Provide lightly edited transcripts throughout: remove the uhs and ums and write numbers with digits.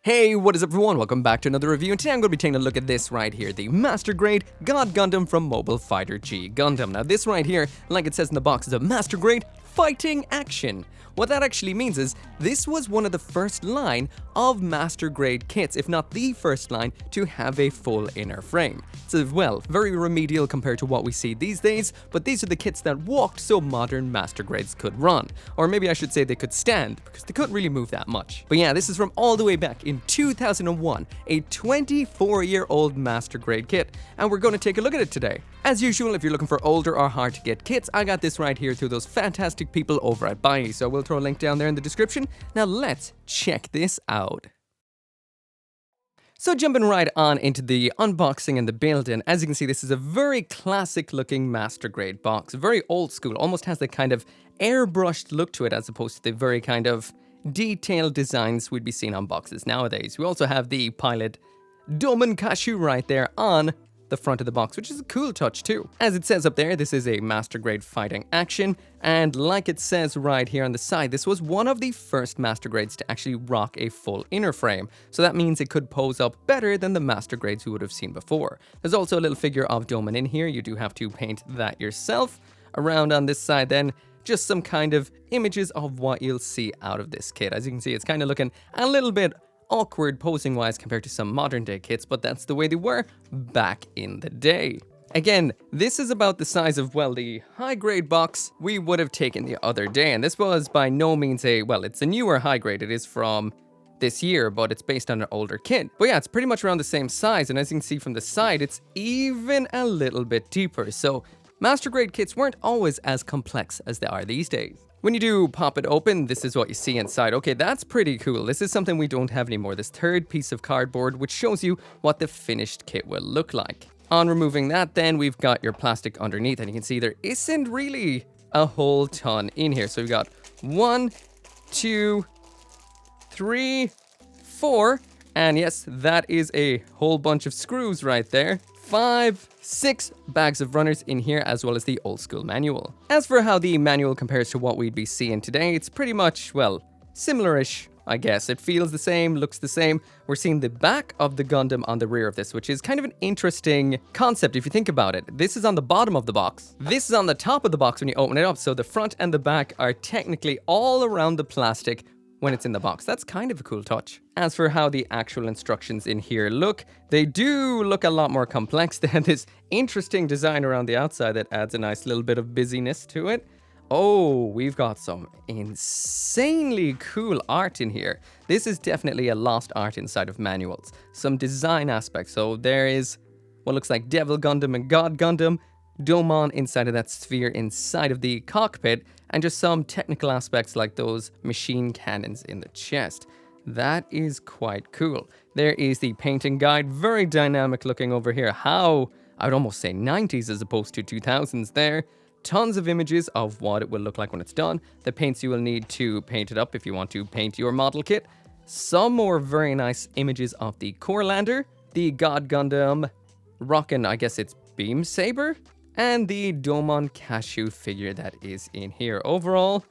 Hey, what is up everyone? Welcome back to another review, and today I'm going to be taking a look at this right here, the Master Grade God Gundam from Mobile Fighter G Gundam. Now this right here, like it says in the box, is a Master Grade fighting action. What that actually means is, this was one of the first line of Master Grade kits, if not the first line, to have a full inner frame. So well, very remedial compared to what we see these days, but these are the kits that walked so modern Master Grades could run. Or maybe I should say they could stand, because they couldn't really move that much. But yeah, this is from all the way back in 2001, a 24-year-old Master Grade kit, and we're going to take a look at it today. As usual, if you're looking for older or hard to get kits, I got this right here through those fantastic people over at Buy, so we'll throw a link down there in the description. Now let's check this out. So jumping right on into the unboxing and the build, and as you can see, this is a very classic looking Master Grade box, very old school, almost has the kind of airbrushed look to it as opposed to the very kind of detailed designs we'd be seeing on boxes nowadays. We also have the pilot Doman Cashew right there on the front of the box, which is a cool touch too. As it says up there, this is a Master Grade fighting action, and like it says right here on the side, this was one of the first Master Grades to actually rock a full inner frame, so that means it could pose up better than the Master Grades we would have seen before. There's also a little figure of Doman in here, you do have to paint that yourself. Around on this side then, just some kind of images of what you'll see out of this kit. As you can see, it's kind of looking a little bit awkward posing wise compared to some modern day kits, but that's the way they were back in the day. Again, this is about the size of, well, the high grade box we would have taken the other day, and this was by no means it's a newer high grade. It is from this year, but it's based on an older kit. But yeah, it's pretty much around the same size, and as you can see from the side, it's even a little bit deeper. So Master Grade kits weren't always as complex as they are these days. When you do pop it open, this is what you see inside. Okay, that's pretty cool. This is something we don't have anymore, this third piece of cardboard, which shows you what the finished kit will look like. On removing that, then we've got your plastic underneath, and you can see there isn't really a whole ton in here. So we've got 1, 2, 3, 4, and yes, that is a whole bunch of screws right there. 5, 6 bags of runners in here, as well as the old school manual. As for how the manual compares to what we'd be seeing today, it's pretty much, well, similar-ish, I guess. It feels the same, looks the same. We're seeing the back of the Gundam on the rear of this, which is kind of an interesting concept if you think about it. This is on the bottom of the box. This is on the top of the box when you open it up, so the front and the back are technically all around the plastic when it's in the box. That's kind of a cool touch. As for how the actual instructions in here look, they do look a lot more complex. They have this interesting design around the outside that adds a nice little bit of busyness to it. Oh, we've got some insanely cool art in here. This is definitely a lost art inside of manuals. Some design aspects. So there is what looks like Devil Gundam and God Gundam, Domon inside of that sphere inside of the cockpit, and just some technical aspects like those machine cannons in the chest. That is quite cool. There is the painting guide, very dynamic looking over here. How, I would almost say 90s as opposed to 2000s there. Tons of images of what it will look like when it's done. The paints you will need to paint it up if you want to paint your model kit. Some more very nice images of the Core Lander, the God Gundam rockin', I guess it's Beam Saber, and the Domon Cashew figure that is in here. Overall,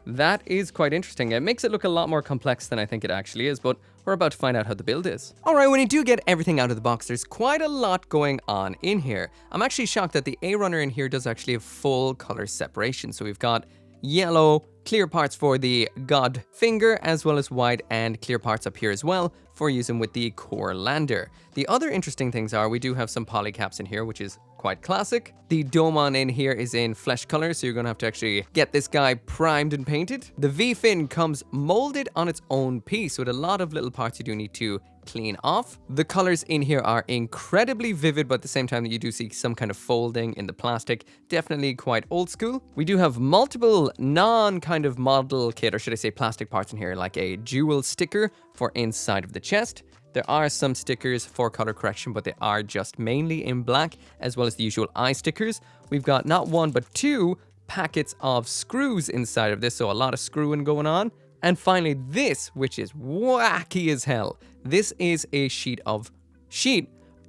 that is quite interesting. It makes it look a lot more complex than I think it actually is, but we're about to find out how the build is. Alright, when you do get everything out of the box, there's quite a lot going on in here. I'm actually shocked that the A runner in here does actually have full color separation. So we've got yellow, clear parts for the God finger, as well as white and clear parts up here as well for using with the Core Lander. The other interesting things are we do have some polycaps in here, which is quite classic. The Domon in here is in flesh color, so you're gonna have to actually get this guy primed and painted. The V-fin comes molded on its own piece with a lot of little parts you do need to clean off. The colors in here are incredibly vivid, but at the same time you do see some kind of folding in the plastic. Definitely quite old school. We do have multiple non-kind of model kit, or should I say plastic parts in here, like a jewel sticker for inside of the chest. There are some stickers for color correction, but they are just mainly in black, as well as the usual eye stickers. We've got not 1, but 2 packets of screws inside of this, so a lot of screwing going on. And finally this, which is wacky as hell. This is a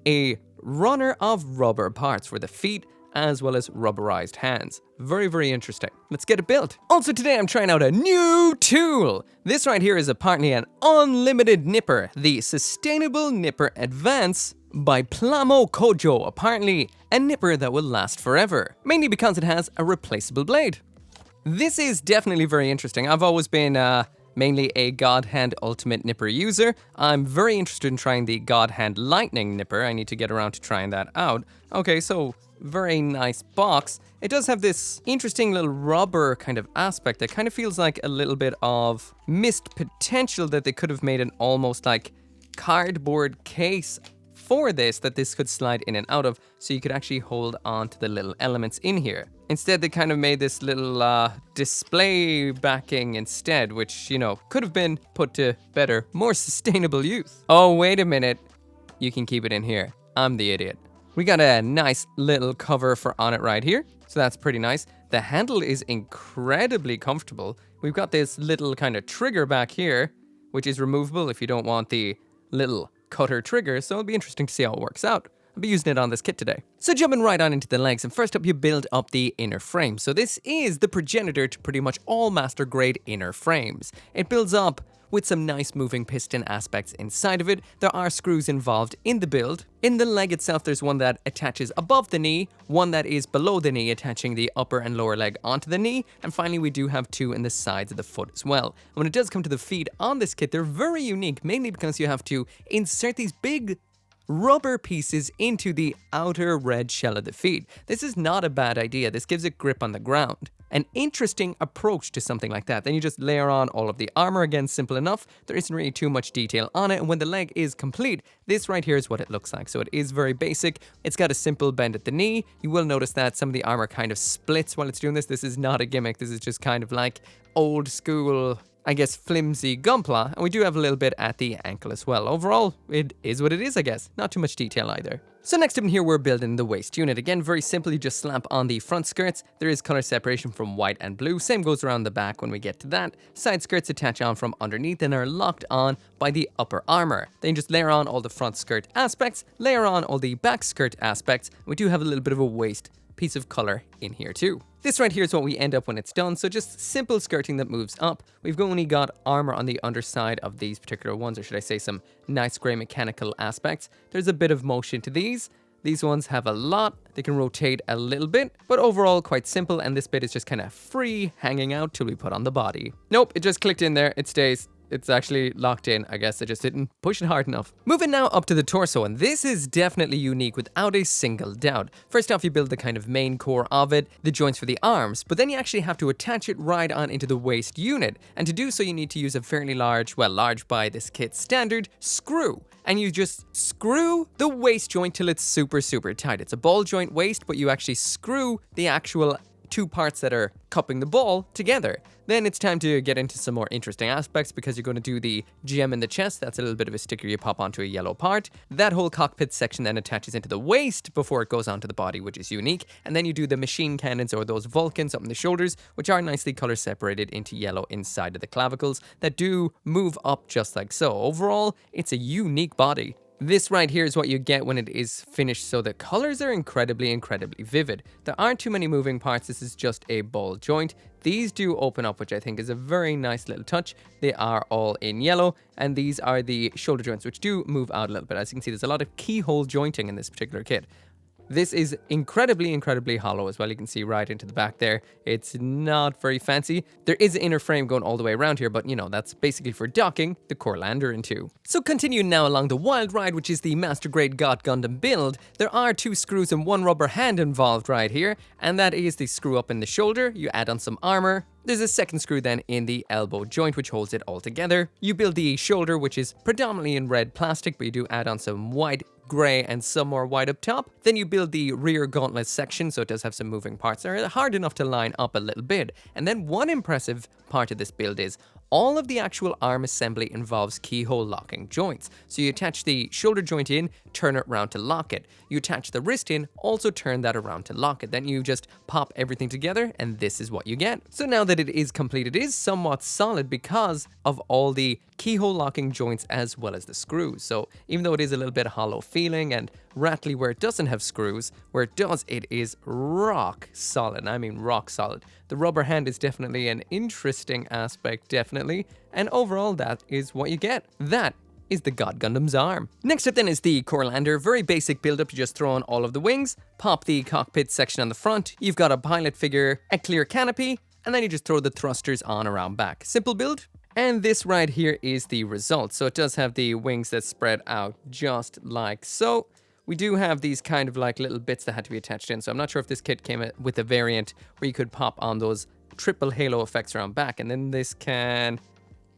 a runner of rubber parts for the feet as well as rubberized hands. Very, very interesting. Let's get it built. Also today I'm trying out a new tool. This right here is apparently an unlimited nipper, the Sustainable Nipper Advance by Plamo Kojo. Apparently a nipper that will last forever, mainly because it has a replaceable blade. This is definitely very interesting. I've always been mainly a God Hand Ultimate Nipper user. I'm very interested in trying the God Hand Lightning Nipper. I need to get around to trying that out. Okay, so very nice box. It does have this interesting little rubber kind of aspect that kind of feels like a little bit of missed potential that they could have made an almost like cardboard case for this that this could slide in and out of, so you could actually hold on to the little elements in here. Instead, they kind of made this little display backing instead, which, you know, could have been put to better, more sustainable use. Oh, wait a minute. You can keep it in here. I'm the idiot. We got a nice little cover on it right here, so that's pretty nice. The handle is incredibly comfortable. We've got this little kind of trigger back here, which is removable if you don't want the little cutter trigger, so it'll be interesting to see how it works out. I'll be using it on this kit today. So jumping right on into the legs, and first up you build up the inner frame. So this is the progenitor to pretty much all master grade inner frames. It builds up with some nice moving piston aspects inside of it. There are screws involved in the build. In the leg itself, there's one that attaches above the knee, one that is below the knee, attaching the upper and lower leg onto the knee, and finally we do have two in the sides of the foot as well. When it does come to the feet on this kit, they're very unique, mainly because you have to insert these big rubber pieces into the outer red shell of the feet. This is not a bad idea. This gives it grip on the ground. An interesting approach to something like that. Then you just layer on all of the armor, again, simple enough. There isn't really too much detail on it, and when the leg is complete, this right here is what it looks like. So it is very basic. It's got a simple bend at the knee. You will notice that some of the armor kind of splits while it's doing this. This is not a gimmick. This is just kind of like old school, I guess, flimsy gunpla, and we do have a little bit at the ankle as well. Overall, it is what it is, I guess. Not too much detail either. So next up in here, we're building the waist unit. Again, very simple, you just slap on the front skirts. There is color separation from white and blue. Same goes around the back when we get to that. Side skirts attach on from underneath and are locked on by the upper armor. Then you just layer on all the front skirt aspects, layer on all the back skirt aspects. We do have a little bit of a waist piece of color in here too. This right here is what we end up when it's done, so just simple skirting that moves up. We've only got armor on the underside of these particular ones, or should I say some nice gray mechanical aspects. There's a bit of motion to these. These ones have a lot. They can rotate a little bit, but overall quite simple, and this bit is just kind of free hanging out till we put on the body. Nope, it just clicked in there. It stays. It's actually locked in. I guess I just didn't push it hard enough. Moving now up to the torso, and this is definitely unique without a single doubt. First off, you build the kind of main core of it, the joints for the arms, but then you actually have to attach it right on into the waist unit. And to do so, you need to use a fairly large, well, large by this kit standard, screw. And you just screw the waist joint till it's super, super tight. It's a ball joint waist, but you actually screw the actual two parts that are cupping the ball together. Then it's time to get into some more interesting aspects because you're going to do the gem in the chest. That's a little bit of a sticker you pop onto a yellow part. That whole cockpit section then attaches into the waist before it goes onto the body, which is unique. And then you do the machine cannons or those Vulcans up in the shoulders, which are nicely color separated into yellow inside of the clavicles that do move up just like so. Overall, it's a unique body. This right here is what you get when it is finished, so the colors are incredibly, incredibly vivid. There aren't too many moving parts, this is just a ball joint. These do open up, which I think is a very nice little touch. They are all in yellow, and these are the shoulder joints, which do move out a little bit. As you can see, there's a lot of keyhole jointing in this particular kit. This is incredibly, incredibly hollow as well. You can see right into the back there. It's not very fancy. There is an inner frame going all the way around here, but you know, that's basically for docking the core lander into. So continuing now along the wild ride, which is the Master Grade God Gundam build, there are two screws and one rubber hand involved right here, and that is the screw up in the shoulder. You add on some armor. There's a second screw then in the elbow joint, which holds it all together. You build the shoulder, which is predominantly in red plastic, but you do add on some white, gray, and some more white up top. Then you build the rear gauntlet section, so it does have some moving parts that are hard enough to line up a little bit. And then one impressive part of this build is all of the actual arm assembly involves keyhole locking joints. So you attach the shoulder joint in, turn it around to lock it. You attach the wrist in, also turn that around to lock it. Then you just pop everything together, and this is what you get. So now that it is complete, it is somewhat solid because of all the keyhole locking joints as well as the screws. So even though it is a little bit hollow feeling and rattly where it doesn't have screws. Where it does, it is rock solid. I mean rock solid. The rubber hand is definitely an interesting aspect, definitely. And overall, that is what you get. That is the God Gundam's arm. Next up then is the Corlander. Very basic build-up. You just throw on all of the wings, pop the cockpit section on the front. You've got a pilot figure, a clear canopy, and then you just throw the thrusters on around back. Simple build. And this right here is the result. So it does have the wings that spread out just like so. We do have these kind of like little bits that had to be attached in. So I'm not sure if this kit came with a variant where you could pop on those triple halo effects around back. And then this can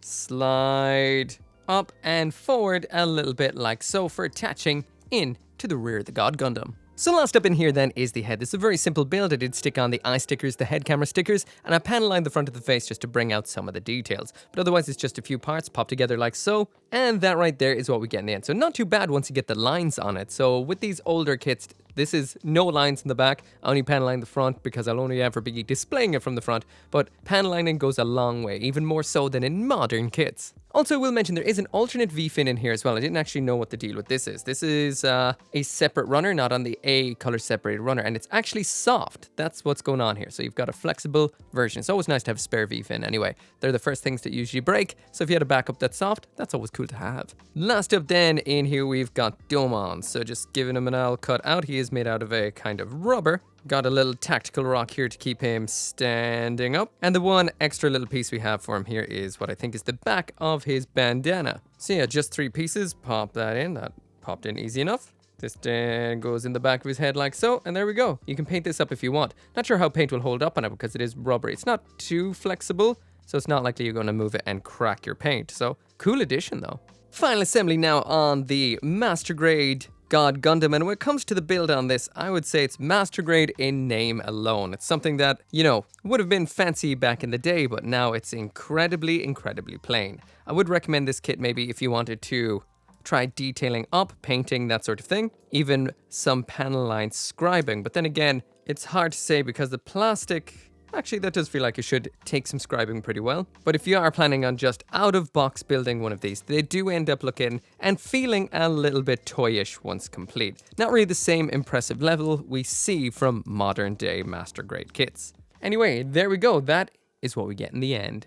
slide up and forward a little bit like so for attaching in to the rear of the God Gundam. So last up in here then is the head. This is a very simple build. I did stick on the eye stickers, the head camera stickers, and I panel lined the front of the face just to bring out some of the details. But otherwise it's just a few parts popped together like so, and that right there is what we get in the end. So not too bad once you get the lines on it. So with these older kits, this is no lines in the back, only panel line the front because I'll only ever be displaying it from the front, but panel lining goes a long way, even more so than in modern kits. Also, I will mention there is an alternate V-fin in here as well. I didn't actually know what the deal with this is. This is a separate runner, not on the A color separated runner, and it's actually soft. That's what's going on here. So you've got a flexible version. It's always nice to have a spare V-fin anyway. They're the first things that usually break, so if you had a backup that's soft, that's always cool to have. Last up then, in here we've got Domon. So just giving him an all cut out. He is made out of a kind of rubber. Got a little tactical rock here to keep him standing up. And the one extra little piece we have for him here is what I think is the back of his bandana. So yeah, just 3 pieces. Pop that in. That popped in easy enough. This then goes in the back of his head like so. And there we go. You can paint this up if you want. Not sure how paint will hold up on it because it is rubbery. It's not too flexible, so it's not likely you're going to move it and crack your paint. So cool addition though. Final assembly now on the Master Grade God Gundam, and when it comes to the build on this, I would say it's Master Grade in name alone. It's something that, you know, would have been fancy back in the day, but now it's incredibly, incredibly plain. I would recommend this kit maybe if you wanted to try detailing up, painting, that sort of thing, even some panel line scribing, but then again, it's hard to say because the plastic, actually, that does feel like it should take some scribing pretty well. But if you are planning on just out-of-box building one of these, they do end up looking and feeling a little bit toyish once complete. Not really the same impressive level we see from modern-day Master Grade kits. Anyway, there we go. That is what we get in the end.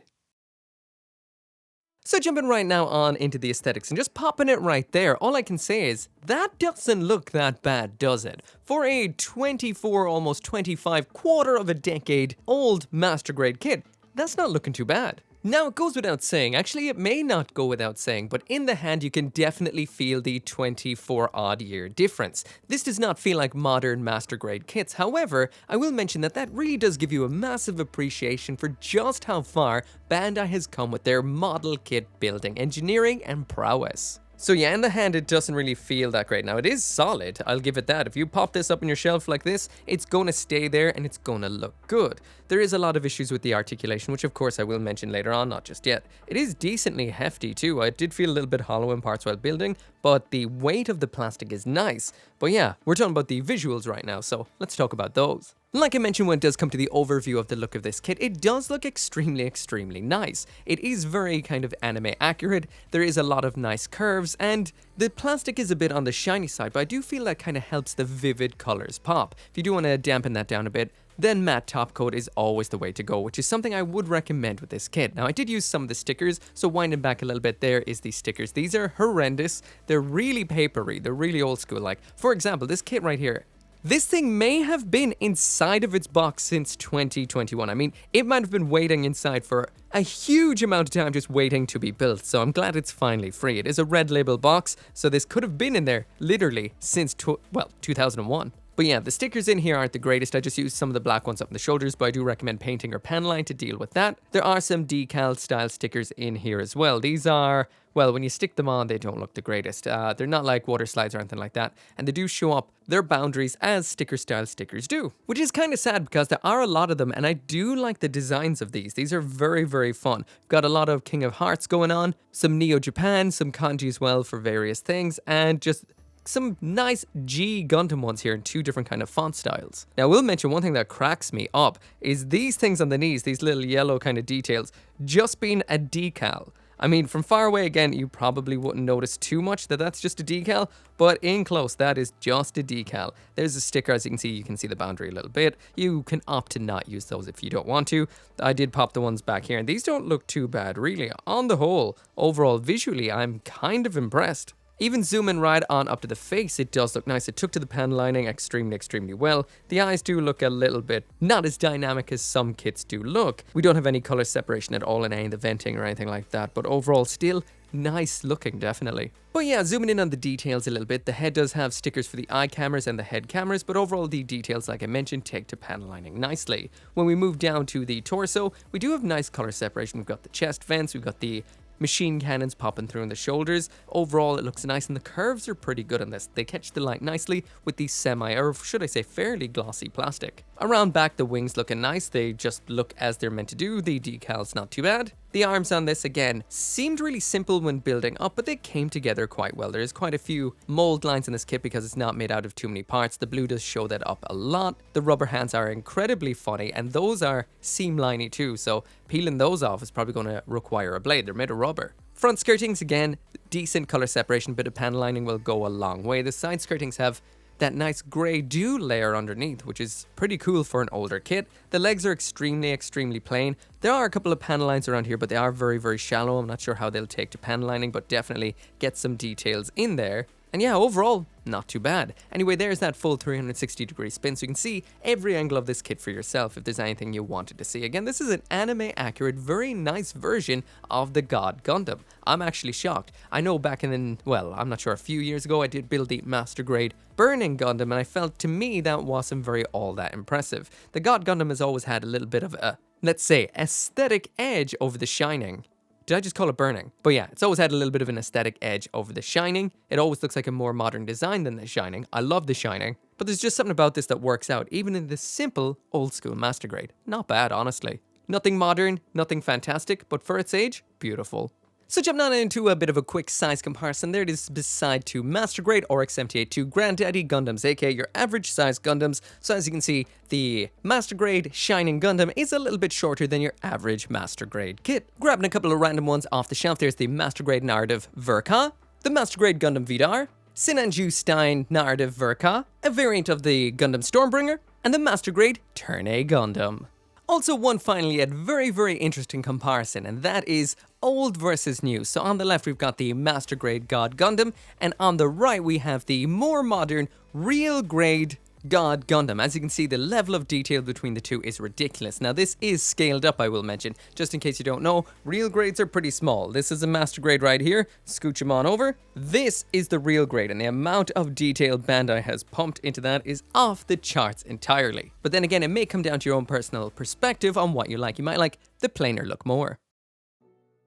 So jumping right now on into the aesthetics and just popping it right there, all I can say is, that doesn't look that bad, does it? For a 24, almost 25, quarter of a decade old Master Grade kit, that's not looking too bad. Now, it goes without saying, actually it may not go without saying, but in the hand you can definitely feel the 24-odd year difference. This does not feel like modern Master Grade kits, however, I will mention that that really does give you a massive appreciation for just how far Bandai has come with their model kit building, engineering and prowess. So yeah, in the hand it doesn't really feel that great. Now it is solid, I'll give it that. If you pop this up on your shelf like this, it's going to stay there and it's going to look good. There is a lot of issues with the articulation, which of course I will mention later on, not just yet. It is decently hefty too. I did feel a little bit hollow in parts while building, but the weight of the plastic is nice. But yeah, we're talking about the visuals right now, so let's talk about those. Like I mentioned when it does come to the overview of the look of this kit, it does look extremely, extremely nice. It is very kind of anime accurate, there is a lot of nice curves, and the plastic is a bit on the shiny side, but I do feel that kind of helps the vivid colors pop. If you do want to dampen that down a bit, then matte top coat is always the way to go, which is something I would recommend with this kit. Now I did use some of the stickers, so winding back a little bit, there is the stickers. These are horrendous, they're really papery, they're really old school. Like, for example, this kit right here, this thing may have been inside of its box since 2021. I mean, it might have been waiting inside for a huge amount of time just waiting to be built, so I'm glad it's finally free. It is a red label box, so this could have been in there literally since, 2001. But yeah, the stickers in here aren't the greatest. I just used some of the black ones up on the shoulders, but I do recommend painting or pen line to deal with that. There are some decal style stickers in here as well. These are, well, when you stick them on, they don't look the greatest. They're not like water slides or anything like that. And they do show up their boundaries as sticker style stickers do. Which is kind of sad because there are a lot of them and I do like the designs of these. These are very, very fun. Got a lot of King of Hearts going on, some Neo Japan, some kanji as well for various things, and just some nice G Gundam ones here in 2 different kind of font styles. Now I will mention one thing that cracks me up is these things on the knees, these little yellow kind of details, just being a decal. I mean, from far away, again, you probably wouldn't notice too much that that's just a decal, but in close, that is just a decal. There's a sticker, as you can see the boundary a little bit. You can opt to not use those if you don't want to. I did pop the ones back here, and these don't look too bad, really. On the whole, overall, visually, I'm kind of impressed. Even zooming right on up to the face, it does look nice. It took to the pen lining extremely well. The eyes do look a little bit not as dynamic as some kits do look. We don't have any color separation at all in any of the venting or anything like that, but overall still nice looking, definitely. But yeah, zooming in on the details a little bit, the head does have stickers for the eye cameras and the head cameras, but overall the details, like I mentioned, take to panel lining nicely. When we move down to the torso, we do have nice color separation. We've got the chest vents, we've got the machine cannons popping through in the shoulders. Overall, it looks nice, and the curves are pretty good on this. They catch the light nicely with the or should I say fairly glossy plastic. Around back, the wings looking nice. They just look as they're meant to do. The decal's not too bad. The arms on this, again, seemed really simple when building up, but they came together quite well. There's quite a few mold lines in this kit because it's not made out of too many parts. The blue does show that up a lot. The rubber hands are incredibly funny, and those are seam liney too, so peeling those off is probably going to require a blade. They're made of rubber. Front skirtings, again, decent color separation, bit of panel lining will go a long way. The side skirtings have that nice grey dew layer underneath, which is pretty cool for an older kit. The legs are extremely plain. There are a couple of panel lines around here, but they are very shallow. I'm not sure how they'll take to panel lining, but definitely get some details in there. And yeah, overall, not too bad. Anyway, there's that full 360-degree spin, so you can see every angle of this kit for yourself if there's anything you wanted to see. Again, this is an anime-accurate, very nice version of the God Gundam. I'm actually shocked. I know back in, well, I'm not sure, a few years ago, I did build the Master Grade Burning Gundam, and I felt, to me, that wasn't all that impressive. The God Gundam has always had a little bit of a, let's say, aesthetic edge over the Shining. Did I just call it Burning? But yeah, it's always had a little bit of an aesthetic edge over The Shining. It always looks like a more modern design than The Shining. I love The Shining. But there's just something about this that works out, even in this simple, old-school Master Grade. Not bad, honestly. Nothing modern, nothing fantastic, but for its age, beautiful. So jumping on into a bit of a quick size comparison, there it is beside two Master Grade RX-78 2 Granddaddy Gundams, aka your average size Gundams. So as you can see, the Master Grade Shining Gundam is a little bit shorter than your average Master Grade kit. Grabbing a couple of random ones off the shelf, there's the Master Grade Narrative Verka, the Master Grade Gundam Vidar, Sinanju Stein Narrative Verka, a variant of the Gundam Stormbringer, and the Master Grade Turn A Gundam. Also, one finally yet very interesting comparison, and that is old versus new. So on the left, we've got the Master Grade God Gundam, and on the right, we have the more modern, real grade God Gundam. As you can see, the level of detail between the two is ridiculous. Now, this is scaled up, I will mention. Just in case you don't know, real grades are pretty small. This is a Master Grade right here. Scooch them on over. This is the real grade, and the amount of detail Bandai has pumped into that is off the charts entirely. But then again, it may come down to your own personal perspective on what you like. You might like the plainer look more.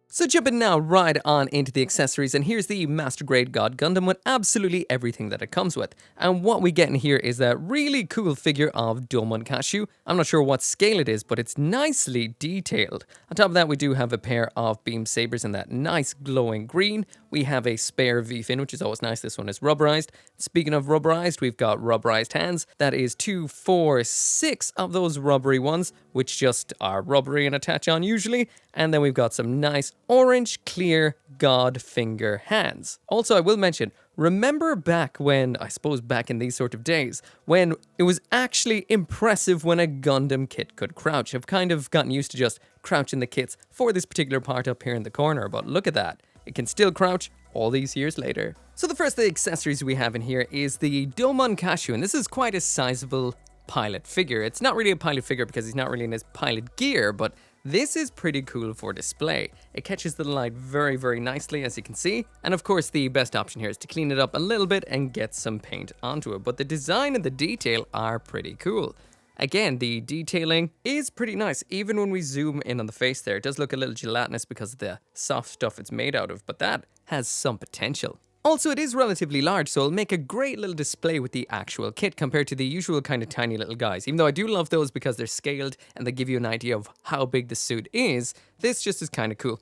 So jumping now right on into the accessories, and here's the Master Grade God Gundam with absolutely everything that it comes with. And what we get in here is that really cool figure of Domon Kashu. I'm not sure what scale it is, but it's nicely detailed. On top of that, we do have a pair of beam sabers in that nice glowing green. We have a spare V-fin, which is always nice. This one is rubberized. Speaking of rubberized, we've got rubberized hands. That is 2, 4, 6 of those rubbery ones, which just are rubbery and attach on usually. And then we've got some nice orange, clear God finger hands. Also, I will mention, remember back when, I suppose back in these sort of days, when it was actually impressive when a Gundam kit could crouch. I've kind of gotten used to just crouching the kits for this particular part up here in the corner, but look at that. It can still crouch all these years later. So the first of the accessories we have in here is the Domon Kashu, and this is quite a sizable pilot figure. It's not really a pilot figure because he's not really in his pilot gear, but this is pretty cool for display. It catches the light very nicely, as you can see. And of course, the best option here is to clean it up a little bit and get some paint onto it. But the design and the detail are pretty cool. Again, the detailing is pretty nice. Even when we zoom in on the face there, it does look a little gelatinous because of the soft stuff it's made out of, but that has some potential. Also, it is relatively large, so it'll make a great little display with the actual kit compared to the usual kind of tiny little guys. Even though I do love those because they're scaled and they give you an idea of how big the suit is, this just is kind of cool.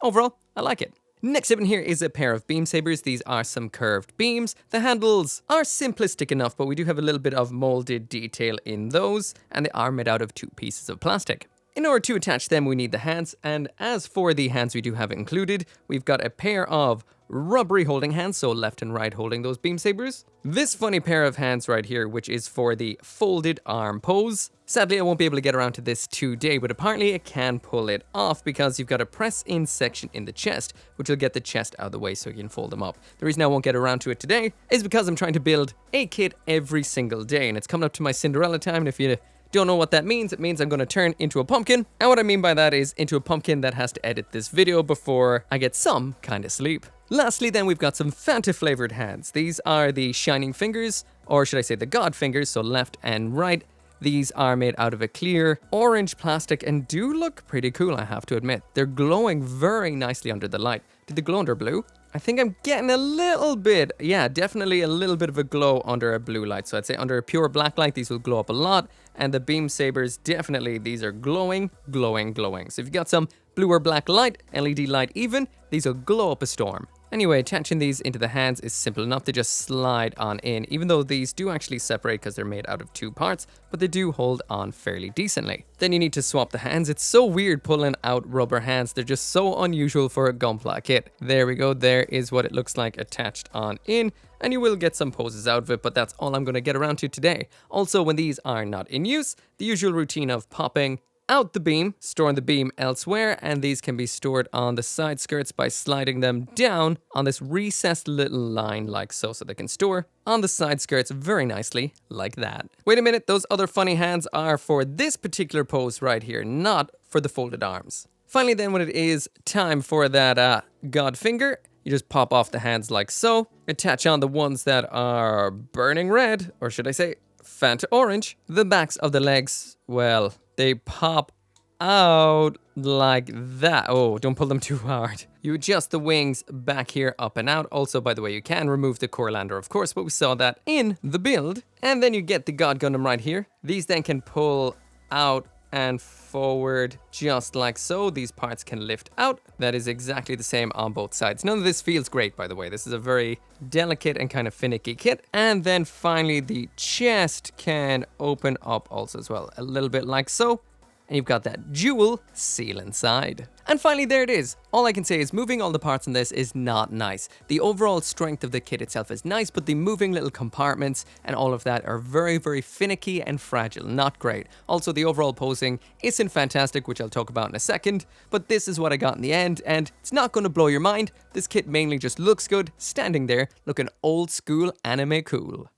Overall, I like it. Next up in here is a pair of beam sabers. These are some curved beams. The handles are simplistic enough, but we do have a little bit of molded detail in those, and they are made out of 2 pieces of plastic. In order to attach them, we need the hands, and as for the hands, we do have it included. We've got a pair of rubbery holding hands, so left and right holding those beam sabers. This funny pair of hands right here, which is for the folded arm pose. Sadly, I won't be able to get around to this today, but apparently it can pull it off because you've got a press-in section in the chest, which will get the chest out of the way so you can fold them up. The reason I won't get around to it today is because I'm trying to build a kit every single day, and it's coming up to my Cinderella time, and if you don't know what that means, it means I'm going to turn into a pumpkin. And what I mean by that is into a pumpkin that has to edit this video before I get some kind of sleep. Lastly then, we've got some Fanta flavored hands. These are the shining fingers, or should I say the god fingers, so left and right. These are made out of a clear orange plastic and do look pretty cool, I have to admit. They're glowing very nicely under the light. Did they glow under blue? I think I'm getting a little bit, yeah, definitely a little bit of a glow under a blue light. So I'd say under a pure black light, these will glow up a lot. And the beam sabers, definitely, these are glowing, glowing, glowing. So if you've got some blue or black light, LED light even, these will glow up a storm. Anyway, attaching these into the hands is simple enough to just slide on in, even though these do actually separate because they're made out of two parts, but they do hold on fairly decently. Then you need to swap the hands. It's so weird pulling out rubber hands. They're just so unusual for a gunpla kit. There we go. There is what it looks like attached on in, and you will get some poses out of it, but that's all I'm going to get around to today. Also, when these are not in use, the usual routine of popping out the beam, storing the beam elsewhere, and these can be stored on the side skirts by sliding them down on this recessed little line like so they can store on the side skirts very nicely like that. Wait a minute, those other funny hands are for this particular pose right here, not for the folded arms. Finally then, when it is time for that god finger, you just pop off the hands like so, attach on the ones that are burning red, or should I say Fanta orange. The backs of the legs, well, they pop out like that. Oh, don't pull them too hard. You adjust the wings back here up and out. Also, by the way, you can remove the core lander, of course, but we saw that in the build. And then you get the God Gundam right here. These then can pull out and forward just like so. These parts can lift out. That is exactly the same on both sides. None of this feels great, by the way. This is a very delicate and kind of finicky kit. And then finally, the chest can open up also as well, a little bit like so. And you've got that jewel seal inside. And finally, there it is. All I can say is moving all the parts on this is not nice. The overall strength of the kit itself is nice, but the moving little compartments and all of that are very, very finicky and fragile. Not great. Also, the overall posing isn't fantastic, which I'll talk about in a second, but this is what I got in the end, and it's not going to blow your mind. This kit mainly just looks good, standing there, looking old school anime cool.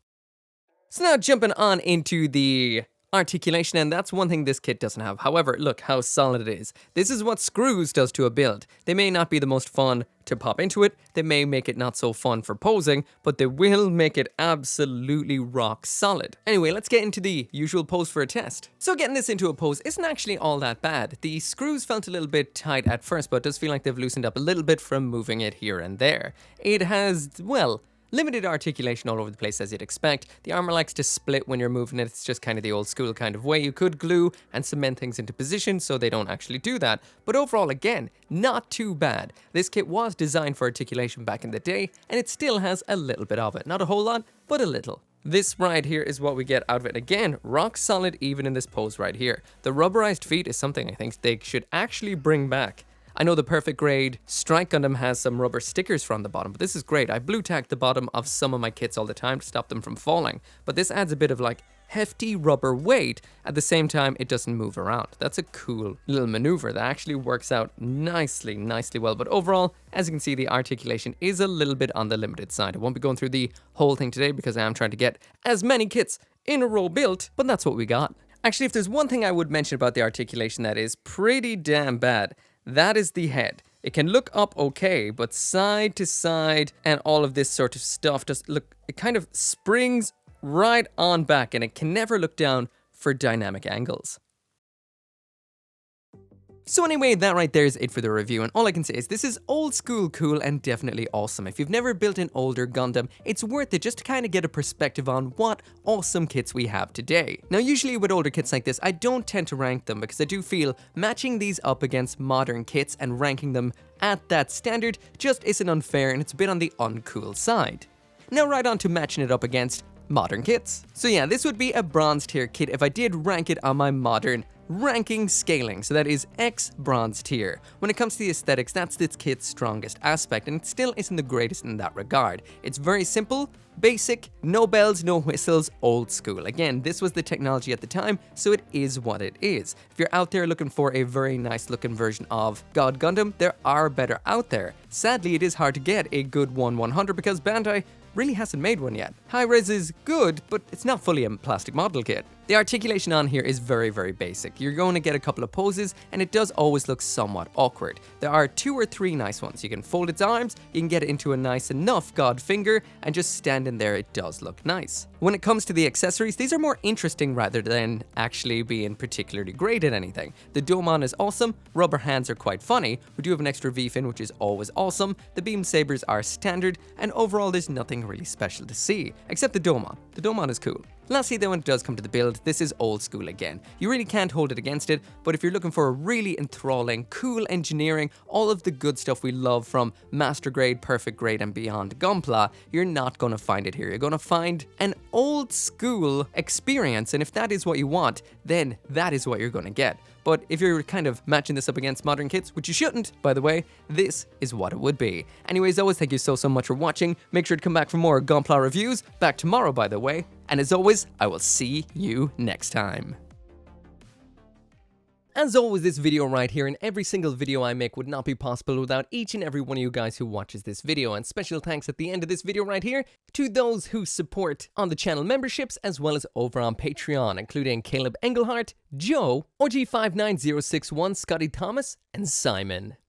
So now jumping on into the articulation, and that's one thing this kit doesn't have. However, look how solid it is. This is what screws does to a build. They may not be the most fun to pop into it, they may make it not so fun for posing, but they will make it absolutely rock solid. Anyway, let's get into the usual pose for a test. So getting this into a pose isn't actually all that bad. The screws felt a little bit tight at first, but it does feel like they've loosened up a little bit from moving it here and there. It has, well, limited articulation all over the place as you'd expect. The armor likes to split when you're moving it. It's just kind of the old school kind of way. You could glue and cement things into position, so they don't actually do that. But overall, again, not too bad. This kit was designed for articulation back in the day, and it still has a little bit of it. Not a whole lot, but a little. This right here is what we get out of it. Again, rock solid even in this pose right here. The rubberized feet is something I think they should actually bring back. I know the Perfect Grade Strike Gundam has some rubber stickers from the bottom, but this is great. I blue tack the bottom of some of my kits all the time to stop them from falling, but this adds a bit of like hefty rubber weight. At the same time, it doesn't move around. That's a cool little maneuver that actually works out nicely well. But overall, as you can see, the articulation is a little bit on the limited side. I won't be going through the whole thing today because I am trying to get as many kits in a row built, but that's what we got. Actually, if there's one thing I would mention about the articulation that is pretty damn bad, that is the head. It can look up okay, but side to side and all of this sort of stuff just look, it kind of springs right on back and it can never look down for dynamic angles. So anyway, that right there is it for the review, and all I can say is this is old school cool and definitely awesome. If you've never built an older Gundam, it's worth it just to kind of get a perspective on what awesome kits we have today. Now usually with older kits like this, I don't tend to rank them because I do feel matching these up against modern kits and ranking them at that standard just isn't unfair and it's a bit on the uncool side. Now right on to matching it up against modern kits. So yeah, this would be a bronze tier kit if I did rank it on my modern ranking scaling, so that is X bronze tier. When it comes to the aesthetics, that's this kit's strongest aspect, and it still isn't the greatest in that regard. It's very simple, basic, no bells, no whistles, old school. Again, this was the technology at the time, so it is what it is. If you're out there looking for a very nice looking version of God Gundam, there are better out there. Sadly, it is hard to get a good 1/100 because Bandai really hasn't made one yet. High-res is good, but it's not fully a plastic model kit. The articulation on here is very, very basic. You're going to get a couple of poses, and it does always look somewhat awkward. There are 2 or 3 nice ones. You can fold its arms, you can get it into a nice enough God finger, and just standing there, it does look nice. When it comes to the accessories, these are more interesting rather than actually being particularly great at anything. The Domon is awesome, rubber hands are quite funny, we do have an extra V-fin which is always awesome, the beam sabers are standard, and overall there's nothing really special to see, except the Domon. The Domon is cool. Lastly though, when it does come to the build, this is old school again. You really can't hold it against it, but if you're looking for a really enthralling, cool engineering, all of the good stuff we love from Master Grade, Perfect Grade and beyond Gunpla, you're not going to find it here. You're going to find an old school experience, and if that is what you want, then that is what you're going to get. But if you're kind of matching this up against modern kits, which you shouldn't, by the way, this is what it would be. Anyways, always thank you so much for watching. Make sure to come back for more Gunpla reviews, back tomorrow, by the way. And as always, I will see you next time. As always, this video right here and every single video I make would not be possible without each and every one of you guys who watches this video, and special thanks at the end of this video right here to those who support on the channel memberships as well as over on Patreon, including Caleb Engelhart, Joe, OG59061, Scotty Thomas, and Simon.